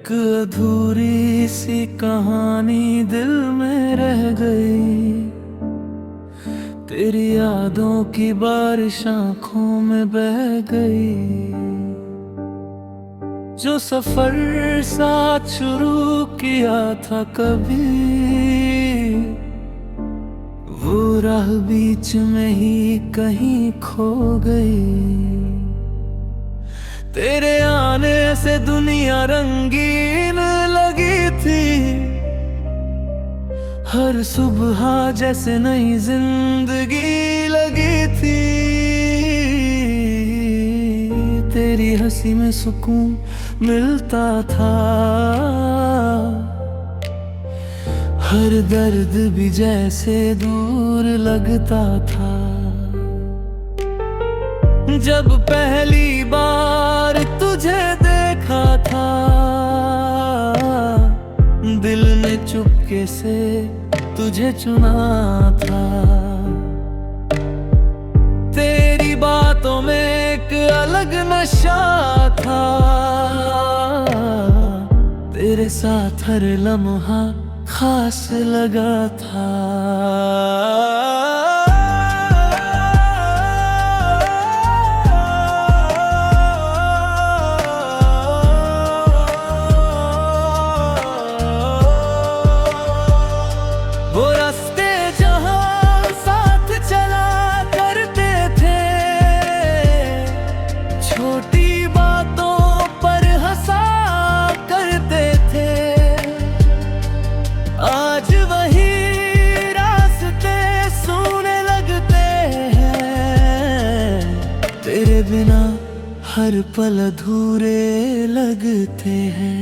एक अधूरी सी कहानी दिल में रह गई, तेरी यादों की बारिश आंखों में बह गई। जो सफर साथ शुरू किया था कभी, वो राह बीच में ही कहीं खो गई। तेरे आने से दुनिया रंगीन लगी थी, हर सुबह जैसे नई जिंदगी लगी थी। तेरी हंसी में सुकून मिलता था, हर दर्द भी जैसे दूर लगता था। जब पहली बार तुझे देखा था, दिल ने चुपके से तुझे चुना था। तेरी बातों में एक अलग नशा था, तेरे साथ हर लम्हा खास लगा था। वो रास्ते जहां साथ चला करते थे, छोटी बातों पर हंसा करते थे। आज वही रास्ते सूने लगते हैं, तेरे बिना हर पल अधूरे लगते हैं।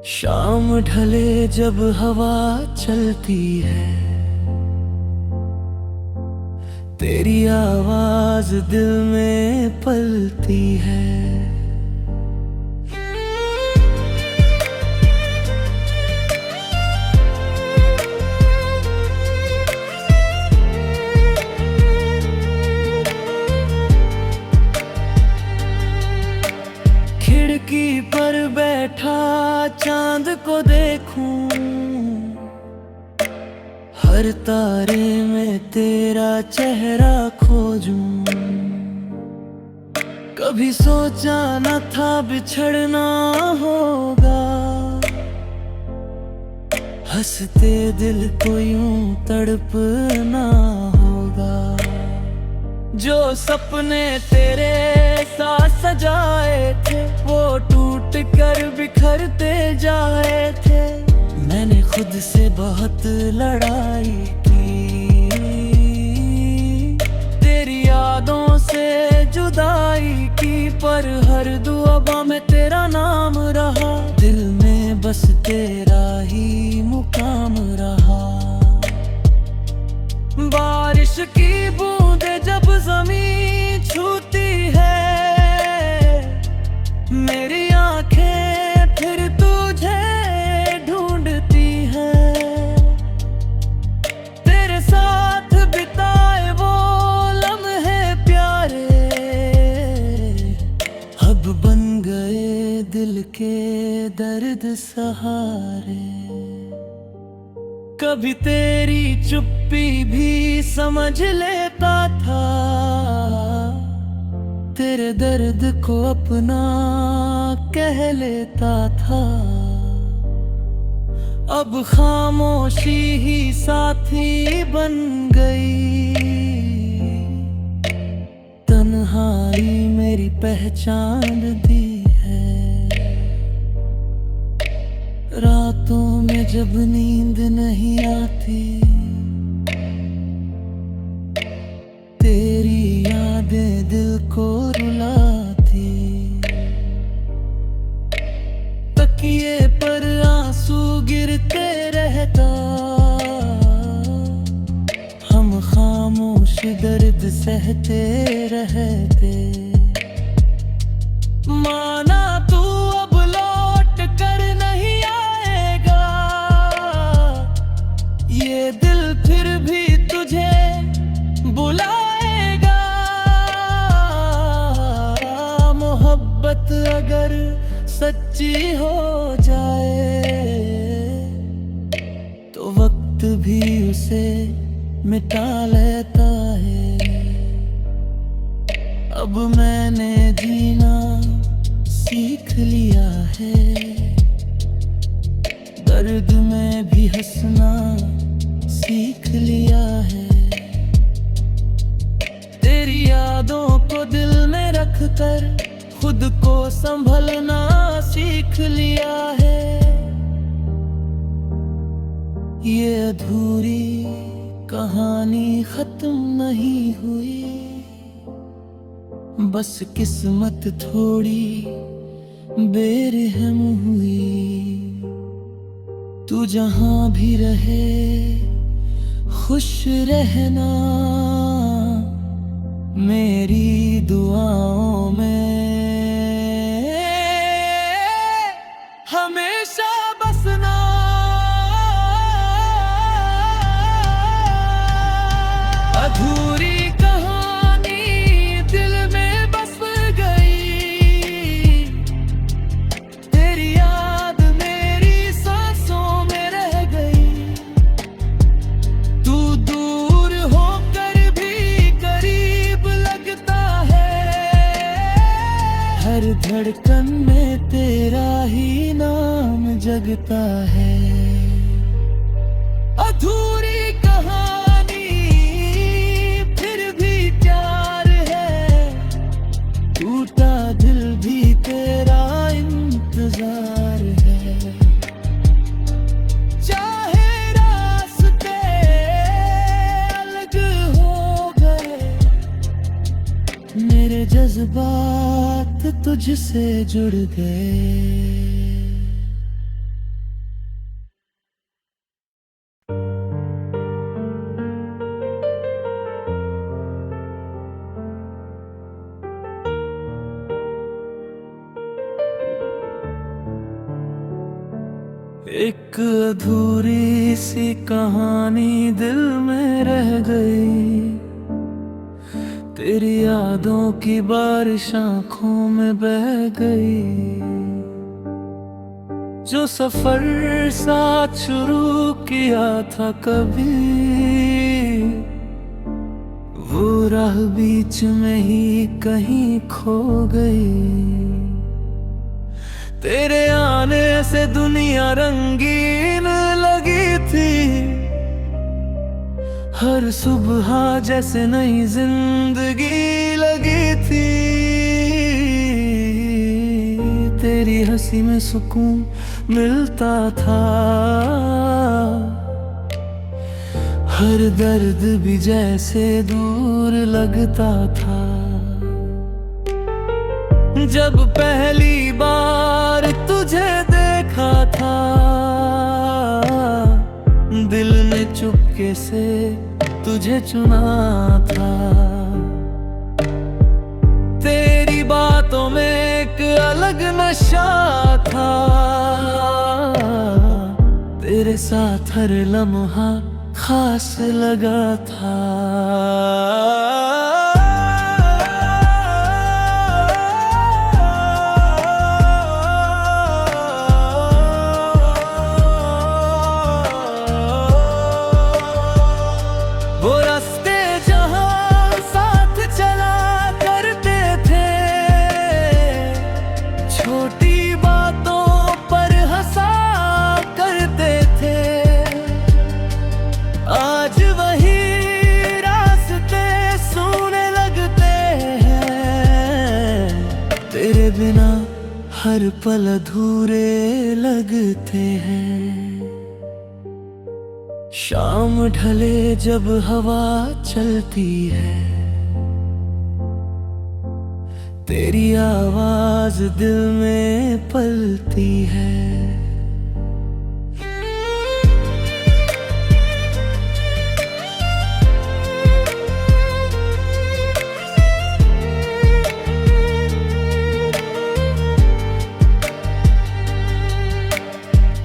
शाम ढले जब हवा चलती है, तेरी आवाज दिल में पलती है। खिड़की पर बैठा चांद को देखूं, हर तारे में तेरा चेहरा खोजूं। कभी सोचा न था बिछड़ना होगा, हंसते दिल को यूं तड़पना होगा। जो सपने तेरे साथ सजाए थे, वो टूट कर बिखरते जाए थे। मैंने खुद से बहुत लड़ाई की, तेरी यादों से जुदाई की, पर हर दुआ में तेरा नाम रहा। दिल में बस तेरा ही मुकाम रहा। बारिश की बूंदें जब ज़मीन छूती है, मेरी आंखें फिर तुझे ढूंढती हैं। तेरे साथ बिताए वो लम्हे प्यारे, अब बन गए दिल के दर्द सहारे। कभी तेरी चुप्पी भी समझ लेता था, तेरे दर्द को अपना कह लेता था। अब खामोशी ही साथी बन गई, तन्हाई मेरी पहचान दी है। रातों में जब नींद नहीं आती, तेरी यादें दिल को रुलाती। तकिए पर आंसू गिरते रहता, हम खामोश दर्द सहते रहते। माना तू अब लौट कर नहीं आएगा, ये दिल फिर भी तुझे बुलाएगा। मोहब्बत अगर जाए तो वक्त भी उसे मिटा लेता है। अब मैंने जीना सीख लिया है, दर्द में भी हंसना सीख लिया है। तेरी यादों को दिल में रख कर खुद को संभलना सीख लिया है। ये अधूरी कहानी खत्म नहीं हुई, बस किस्मत थोड़ी बेरहम हुई। तू जहां भी रहे खुश रहना, मेरी दुआओं में हमेशा बसना। अधूरी कहानी दिल में बस गई, तेरी याद मेरी सांसों में रह गई। तू दूर होकर भी करीब लगता है, हर धड़कन में तेरा ही नाम जगता है। अधूरी कहानी फिर भी प्यार है, टूटा दिल भी तेरा इंतजार है। चाहे रास्ते अलग हो गए, मेरे जज्बात तुझसे जुड़ गए। एक अधूरी सी कहानी दिल में रह गई, तेरी यादों की बारिश आंखों में बह गई। जो सफर साथ शुरू किया था कभी, वो राह बीच में ही कहीं खो गई। तेरे आने से दुनिया रंगीन लगी थी, हर सुबह जैसे नई जिंदगी लगी थी। तेरी हंसी में सुकून मिलता था, हर दर्द भी जैसे दूर लगता था। जब पहली बार तुझे देखा था, दिल ने चुपके से तुझे चुना था। तेरी बातों में एक अलग नशा था, तेरे साथ हर लम्हा खास लगा था। बिना हर पल अधूरे लगते हैं। शाम ढले जब हवा चलती है, तेरी आवाज दिल में पलती है।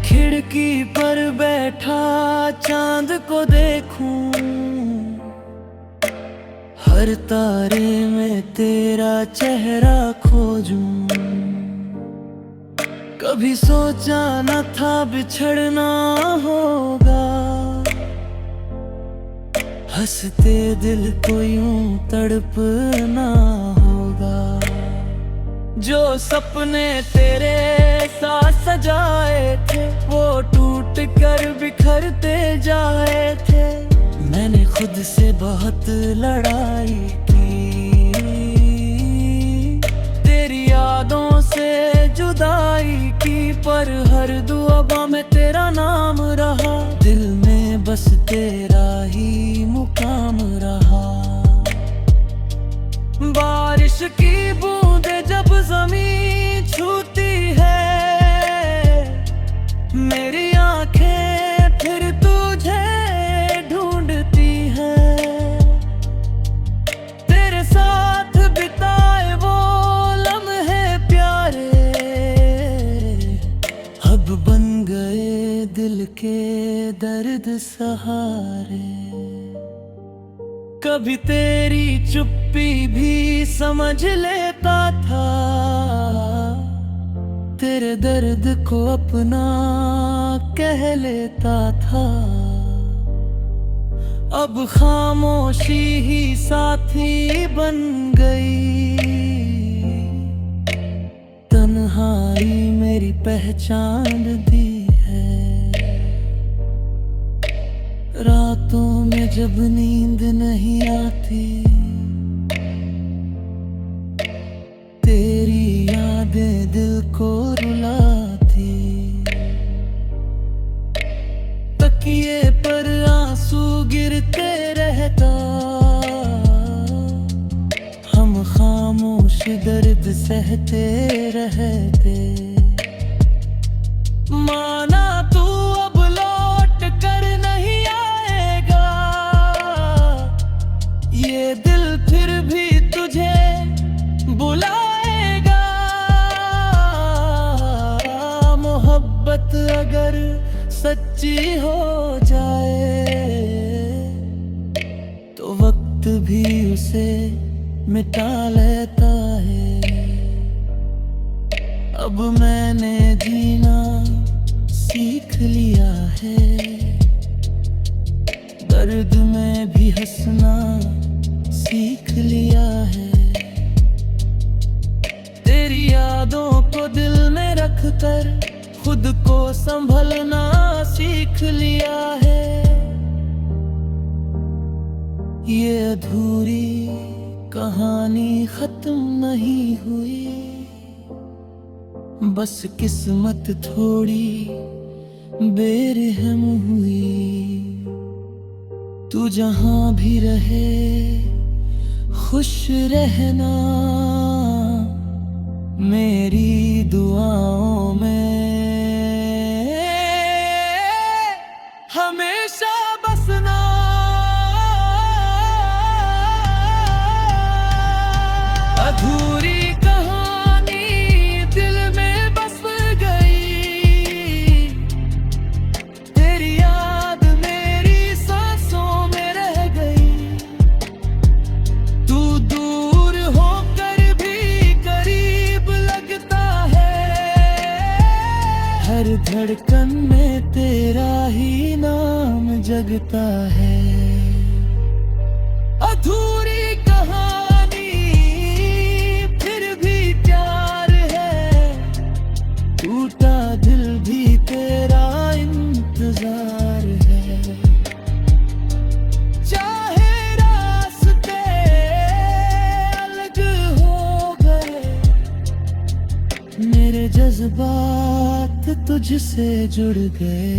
खिड़की पर बैठा चांद को देखूं, हर तारे में तेरा चेहरा खोजूं। कभी सोचा न था बिछड़ना होगा, हंसते दिल को यूं तड़पना होगा। जो सपने तेरे साथ सजाए थे वो टूट कर बिखरते जाए थे। मैंने खुद से बहुत लड़ाई की, तेरी यादों से जुदाई की, पर हर दुआ में तेरा नाम रहा। दिल में बस तेरा ही मुकाम रहा। बारिश की बूंदें जब ज़मीन छूती है, मेरी आंखें फिर तुझे ढूंढती हैं। तेरे साथ बिताए वो लम्हे प्यारे अब बन गए दिल के दर्द सहारे। कभी तेरी चुप्पी भी समझ लेता था, तेरे दर्द को अपना कह लेता था। अब खामोशी ही साथी बन गई, तन्हाई मेरी पहचान दी है। रातों में जब नींद नहीं आती, तेरी यादें दिल को रुलाती। तकिए पर आंसू गिरते रहता, हम खामोश दर्द सहते रहते। माना तू अब लौट कर नहीं आएगा, ये दिल फिर भी तुझे बुलाएगा। मोहब्बत अगर सच्ची हो जाए तो वक्त भी उसे मिटा लेता है। अब मैंने जीना सीख लिया है, दर्द में भी हंसना सीख लिया है। तेरी यादों को दिल में रख कर खुद को संभलना सीख लिया है। ये अधूरी कहानी खत्म नहीं हुई, बस किस्मत थोड़ी बेरहम हुई। तू जहां भी रहे खुश रहना, मेरी दुआओं में हमेशा बसना। अधूरी हर धड़कन में तेरा ही नाम जगता है। अधूरी कहानी फिर भी प्यार है, टूटा दिल भी तेरा इंतजार है। चाहे रास्ते अलग हो गए, मेरे जज्बात तुझसे जुड़ गए।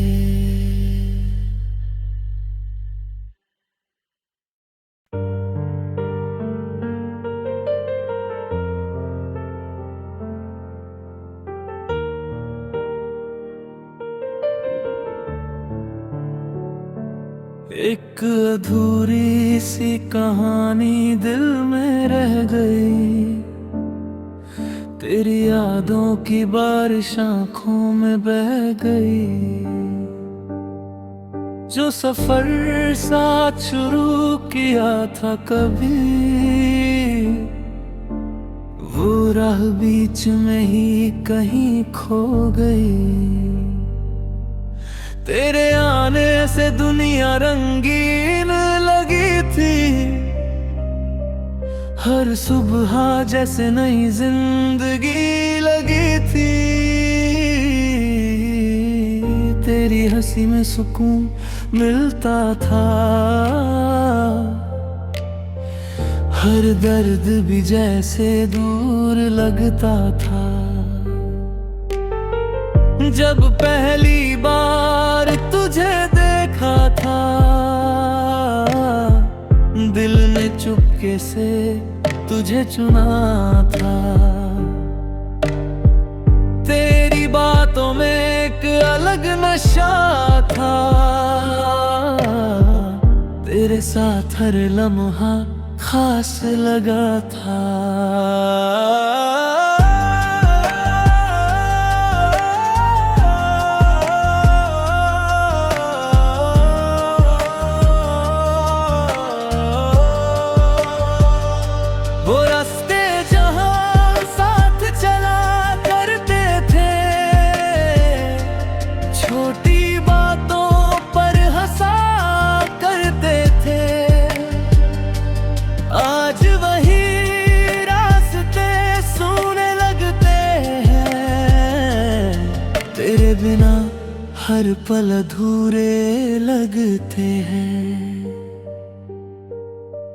एक अधूरी सी कहानी दिल में रह गई, तेरी यादों की बारिश आंखों में बह गई। जो सफर साथ शुरू किया था कभी, वो राह बीच में ही कहीं खो गई। तेरे आने से दुनिया रंगीन लगी थी, हर सुबह जैसे नई जिंदगी लगी थी। तेरी हंसी में सुकून मिलता था, हर दर्द भी जैसे दूर लगता था। जब पहली बार तुझे देखा था, दिल ने चुपके से तुझे चुना था। तेरी बातों में एक अलग नशा था, तेरे साथ हर लम्हा खास लगा था। वो रास्ते जहां साथ चला करते थे, छोटी बातों पर हंसा करते थे। आज वही रास्ते सूने लगते हैं, तेरे बिना हर पल अधूरे लगते हैं।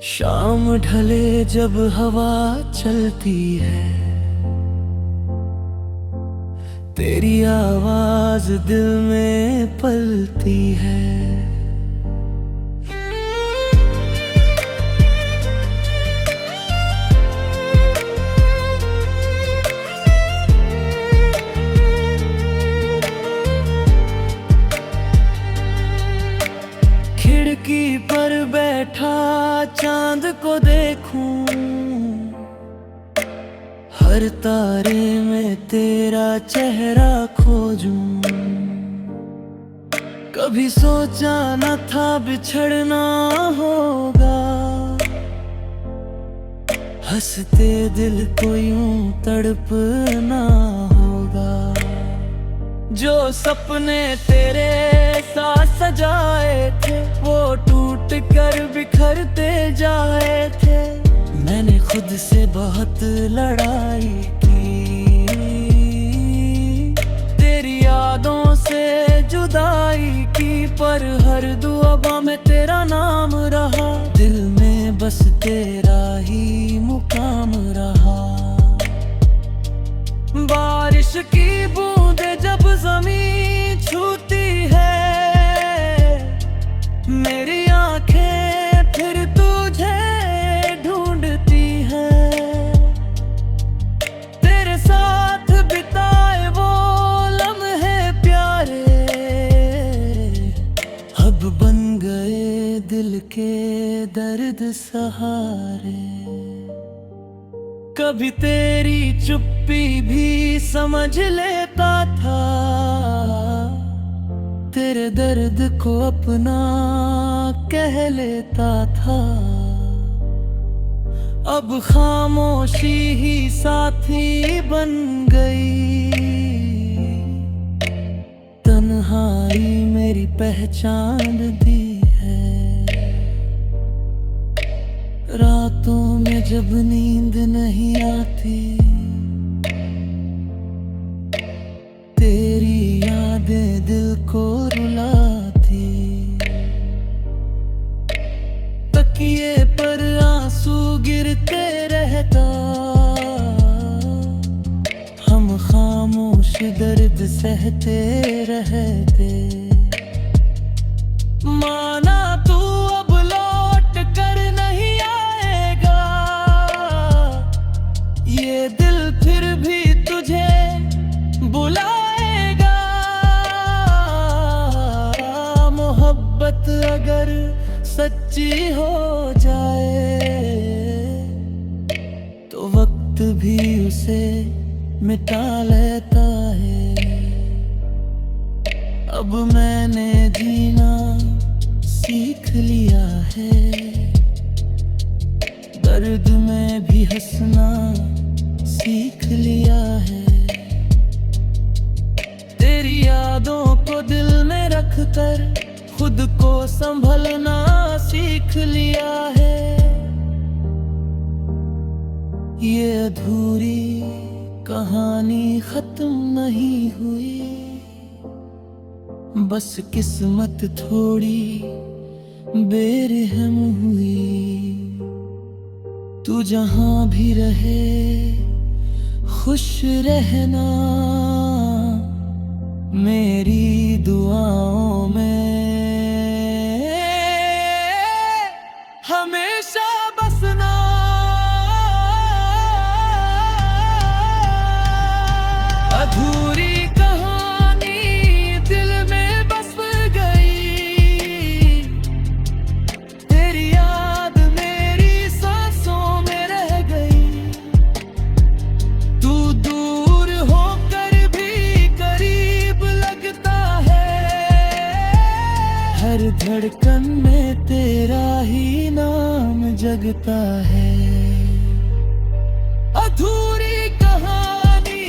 शाम ढले जब हवा चलती है, तेरी आवाज दिल में पलती है। खिड़की पर बैठा चांद को देखूं, हर तारे में तेरा चेहरा खोजूं। कभी सोचा न था बिछड़ना होगा, हंसते दिल को यूं तड़पना होगा। जो सपने तेरे साथ सजाए थे, वो टूट कर बिखरते जाए थे। मैंने खुद से बहुत लड़ाई की, तेरी यादों से जुदाई की, पर हर दुआ में तेरा नाम रहा। दिल में बस तेरा ही मुकाम रहा। बारिश की बूंदें जब ज़मीन छूती है, मेरी आंखें फिर तुझे ढूंढती हैं। तेरे साथ बिताए वो लम्हे प्यारे, अब बन गए दिल के दर्द सहारे। कभी तेरी चुप्पी भी समझ लेता था, तेरे दर्द को अपना कह लेता था। अब खामोशी ही साथी बन गई, तन्हाई मेरी पहचान दी है। रातों में जब नींद नहीं आती, तेरी यादें दिल को रुलाती। तकिए पर आंसू गिरते रहता, हम खामोश दर्द सहते रहते। माना तू अब लौट कर नहीं आएगा, ये दिल फिर भी तुझे बुलाएगा। मोहब्बत अगर सच्ची हो जाए, तो वक्त भी उसे मिटा लेता है। अब मैंने जीना सीख लिया है, दर्द में भी हंसना सीख लिया है। तेरी यादों को दिल में रख कर खुद को संभलना सीख लिया है। ये अधूरी कहानी खत्म नहीं हुई, बस किस्मत थोड़ी बेरहम हुई। तू जहां भी रहे खुश रहना, मेरी दुआओं में हमेशा बसना। अधूरी कहानी दिल में बस गई, तेरी याद मेरी सांसों में रह गई। तू दूर होकर भी करीब लगता है, हर धड़कन में तेरा ही नाम जगता है। अधूरी कहानी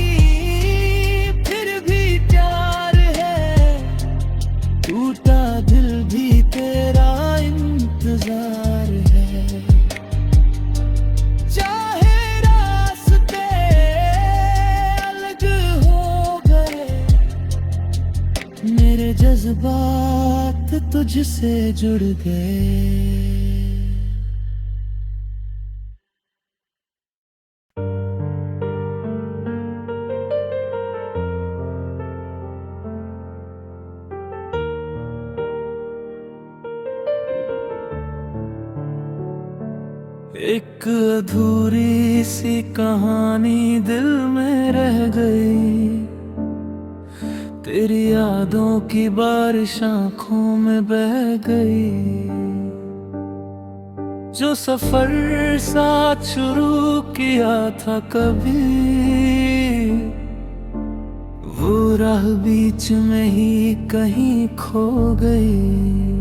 फिर भी प्यार है, टूटा दिल भी तेरा इंतजार है। चाहे रास्ते अलग हो गए, मेरे जज्बात तुझसे जुड़ गए। एक अधूरी सी कहानी दिल में रह गई, तेरी यादों की बारिश आंखों में बह गई। जो सफर साथ शुरू किया था कभी, वो राह बीच में ही कहीं खो गई।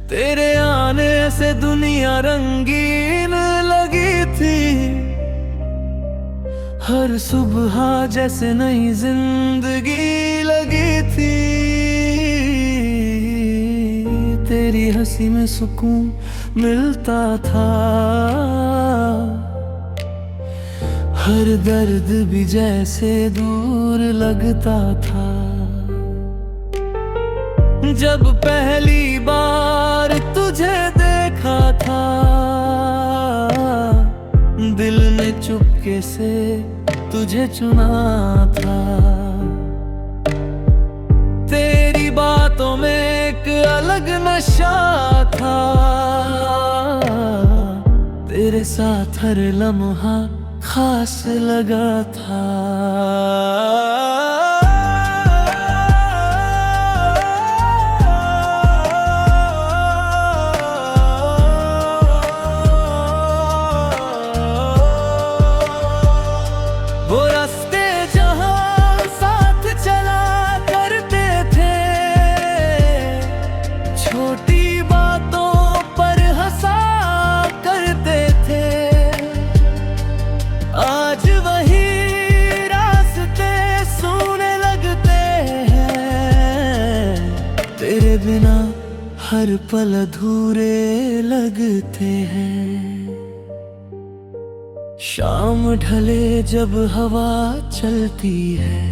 तेरे आने से दुनिया रंगीन लगी थी, हर सुबह जैसे नई जिंदगी लगी थी। तेरी हंसी में सुकून मिलता था, हर दर्द भी जैसे दूर लगता था। जब पहली बार तुझे देखा था, दिल ने चुपके से तुझे चुना था। तेरी बातों में एक अलग नशा था, तेरे साथ हर लम्हा खास लगा था। बिना हर पल अधूरे लगते हैं। शाम ढले जब हवा चलती है,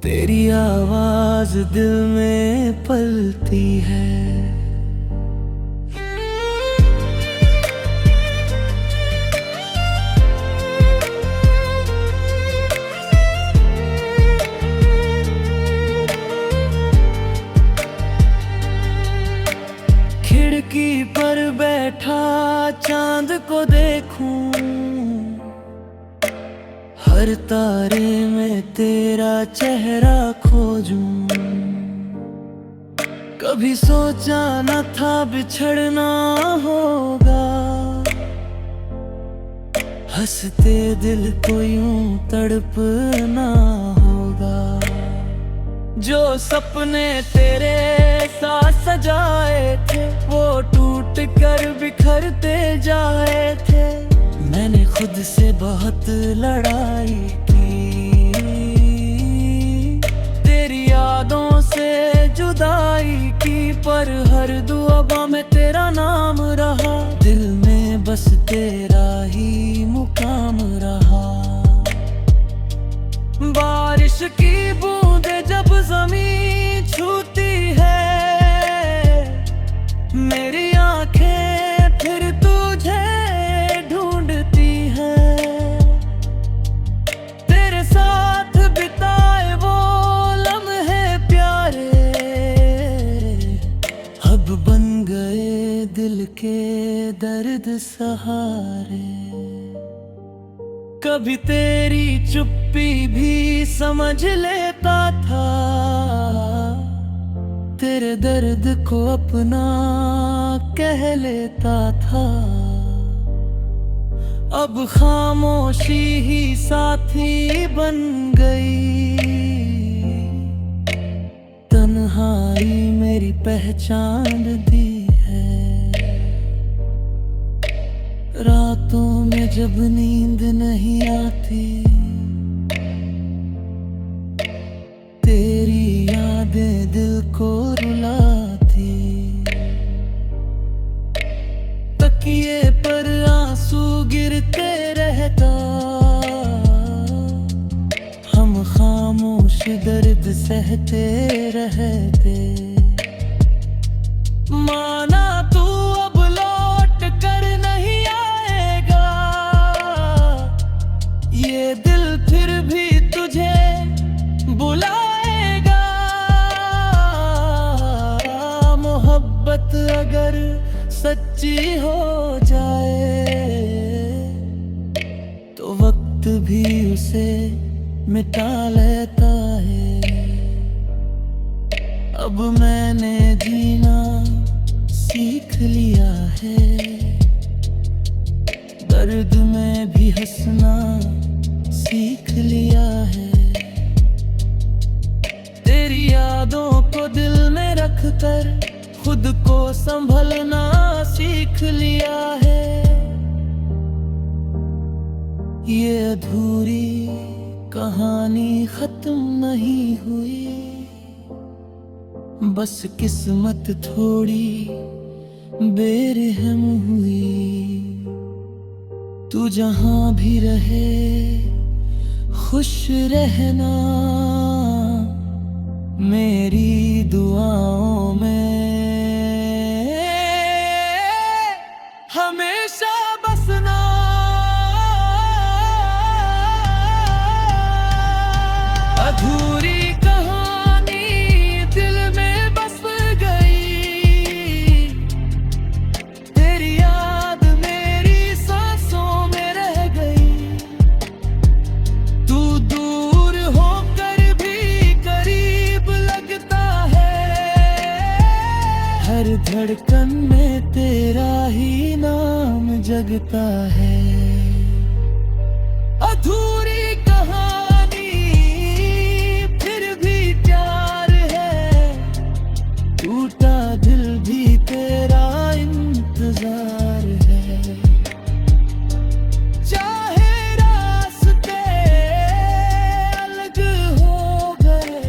तेरी आवाज दिल में पलती है। खिड़की पर बैठा चांद को देखूं, हर तारे में तेरा चेहरा खोजूं। कभी सोचा न था बिछड़ना होगा, हंसते दिल को यूं तड़पना होगा। जो सपने तेरे साथ सजाए थे वो टूट टूट कर बिखरते जाए थे। मैंने खुद से बहुत लड़ाई की, तेरी यादों से जुदाई की, पर हर दुआ में तेरा नाम रहा। दिल में बस तेरा ही मुकाम रहा। बारिश की बूंदें जब ज़मीन छूती है, मेरी आंखें फिर तुझे ढूंढती हैं। तेरे साथ बिताए वो लम्हे प्यारे अब बन गए दिल के दर्द सहारे। कभी तेरी चुप्पी भी समझ लेता था, तेरे दर्द को अपना कह लेता था। अब खामोशी ही साथी बन गई, तन्हाई मेरी पहचान दी है। रातों में जब नींद नहीं आती, तेरी यादें दिल को रुलाती। तकिए पर आंसू गिरते रहता, हम खामोश दर्द सहते रहते। माना तू अब लौट कर नहीं आएगा, ये दिल फिर भी तुझे बुलाएगा। मोहब्बत अगर सच्ची हो जाए, तो वक्त भी उसे मिटा लेता है। अब मैंने जीना सीख लिया है, दर्द में भी हंसना सीख लिया है। तेरी यादों को दिल में रखकर खुद को संभलना सीख लिया है। ये अधूरी कहानी खत्म नहीं हुई, बस किस्मत थोड़ी बेरहम हुई। तू जहां भी रहे खुश रहना, मेरी दुआओं में हमेशा बसना। अधूरी कहानी दिल में बस गई, तेरी याद मेरी सांसों में रह गई। तू दूर होकर भी करीब लगता है, हर धड़कन में तेरा ही नाम जगता है। अधूरी कहानी फिर भी प्यार है, टूटा दिल भी तेरा इंतजार है। चाहे रास्ते अलग हो गए,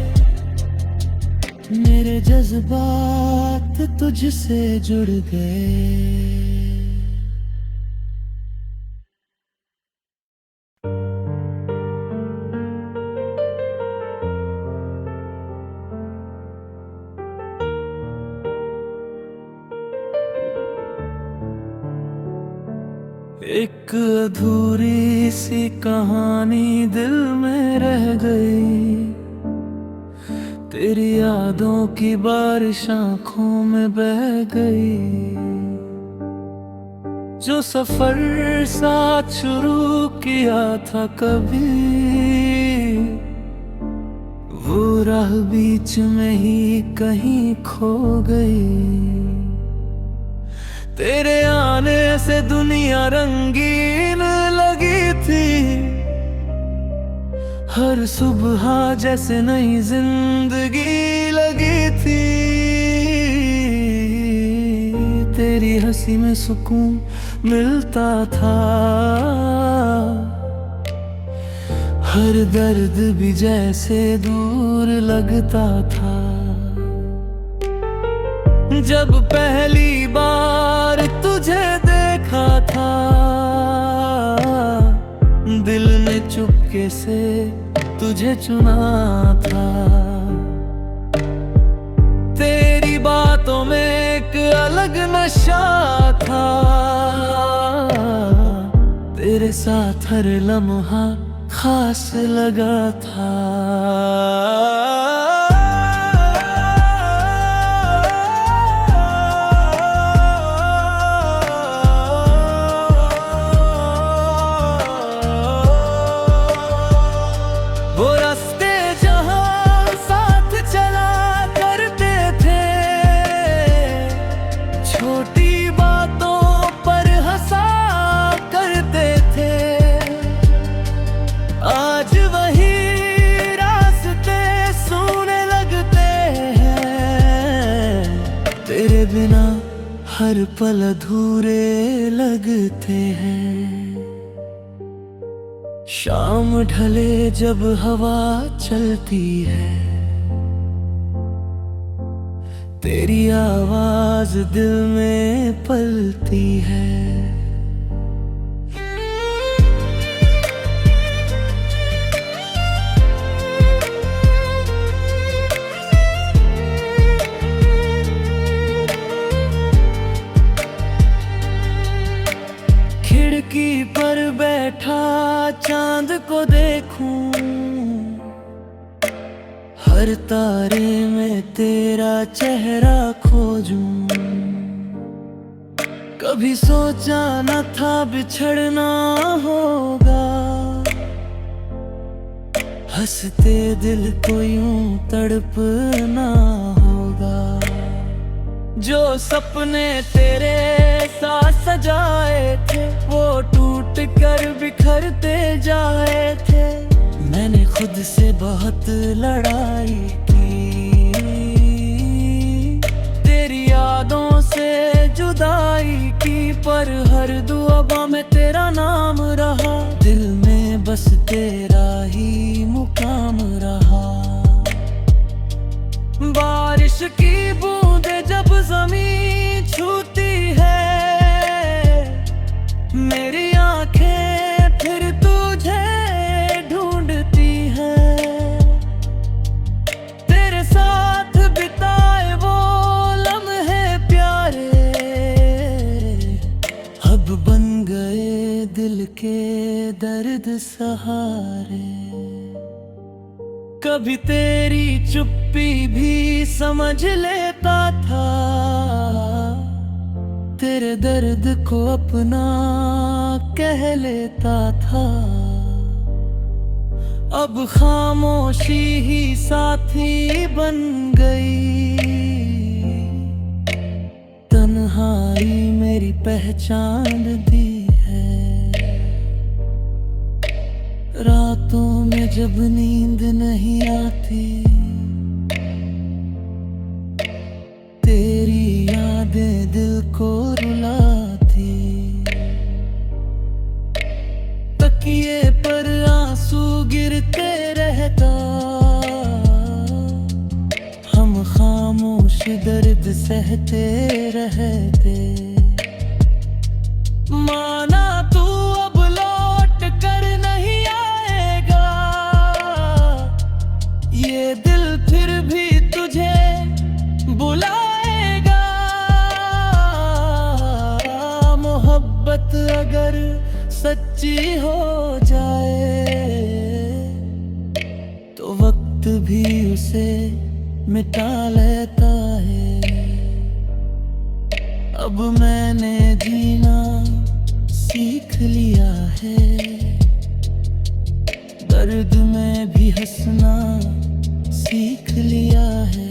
मेरे जज्बात तुझसे जुड़ गए। एक अधूरी सी कहानी दिल में रह गई, तेरी यादों की बारिश आंखों में बह गई। जो सफर साथ शुरू किया था कभी, वो राह बीच में ही कहीं खो गई। तेरे आने से दुनिया रंगीन लगी थी, हर सुबह जैसे नई जिंदगी लगी थी। तेरी हंसी में सुकून मिलता था। हर दर्द भी जैसे दूर लगता था। जब पहली बार तुझे देखा था, दिल ने चुपके से तुझे चुना था। तेरी बातों में एक अलग नशा था। तेरे साथ हर लम्हा खास लगा था। वो रास्ते जहां साथ चला करते थे, छोटी बातों पर हंसा करते थे। आज वही रास्ते सूने लगते हैं। तेरे बिना हर पल अधूरे लगते हैं। शाम ढले जब हवा चलती है, तेरी आवाज दिल में पलती है। खिड़की पर बैठा चांद को देखूं, हर तारे में तेरा चेहरा खोजूं। कभी सोचा न था बिछड़ना होगा, हंसते दिल को यूं तड़पना होगा। जो सपने तेरे साथ सजाए थे, वो टूट कर बिखरते जाए थे। मैंने खुद से बहुत लड़ाई की, तेरी यादों से जुदाई की, पर हर दुआ में तेरा नाम रहा। दिल में बस तेरा ही मुकाम रहा। बारिश की बूंदें जब ज़मीन छूती है, मेरी आंखें फिर तुझे ढूंढती हैं। तेरे साथ बिताए वो लम्हे प्यारे अब बन गए दिल के दर्द सहारे। कभी तेरी चुप्पी भी समझ लेता था, तेरे दर्द को अपना कह लेता था। अब खामोशी ही साथी बन गई, तन्हाई मेरी पहचान दी है। रातों में जब नींद नहीं आती, तेरी यादें दिल को रुलाती। तकिए पर आंसू गिरते रहता, हम खामोश दर्द सहते रहते। माना तू अब लौट कर नहीं आएगा, ये दिल फिर भी तुझे बुलाएगा। मोहब्बत अगर सच्ची हो जाए, तो वक्त भी उसे मिटा लेता है। अब मैंने जीना सीख लिया है, दर्द में भी हंसना सीख लिया है।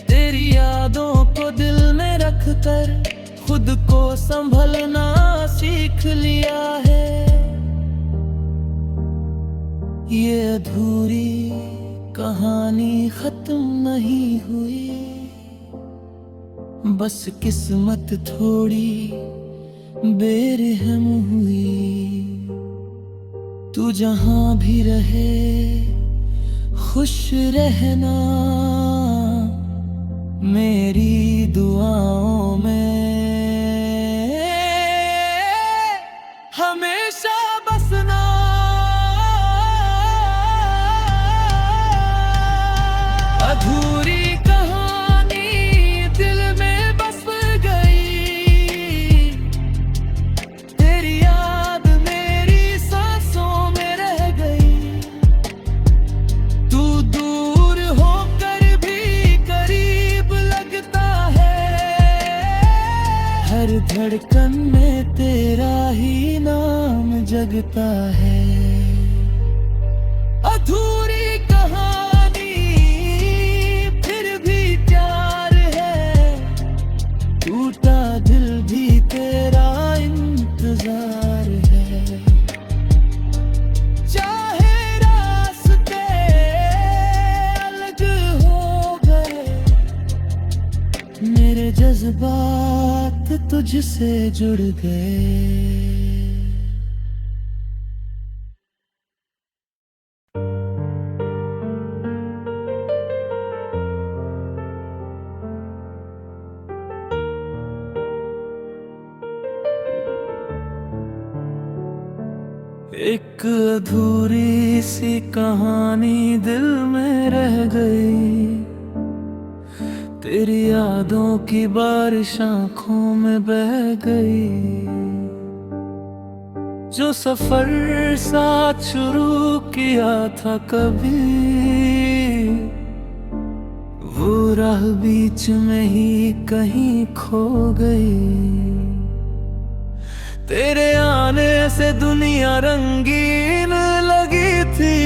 तेरी यादों को दिल में रख कर खुद को संभलना सीख लिया है। ये अधूरी कहानी खत्म नहीं हुई, बस किस्मत थोड़ी बेरहम हुई। तू जहां भी रहे खुश रहना, मेरी दुआओं में हमेशा बसना। अधूरी कहानी दिल में बस गई, तेरी याद मेरी सांसों में रह गई। तू दूर होकर भी करीब लगता है, हर धड़कन में तेरा ही नाम जगता है। अधूरी कहानी फिर भी प्यार है, टूटा दिल भी तेरा इंतजार है। चाहे रास्ते अलग हो गए, मेरे जज्बात तुझसे जुड़ गए। एक अधूरी सी कहानी दिल में रह गई, तेरी यादों की बारिश आंखों में बह गई। जो सफर साथ शुरू किया था कभी, वो राह बीच में ही कहीं खो गई। तेरे आने से दुनिया रंगीन लगी थी,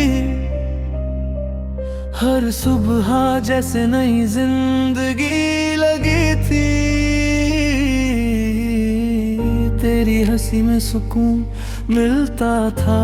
हर सुबह जैसे नई जिंदगी लगी थी। तेरी हंसी में सुकून मिलता था,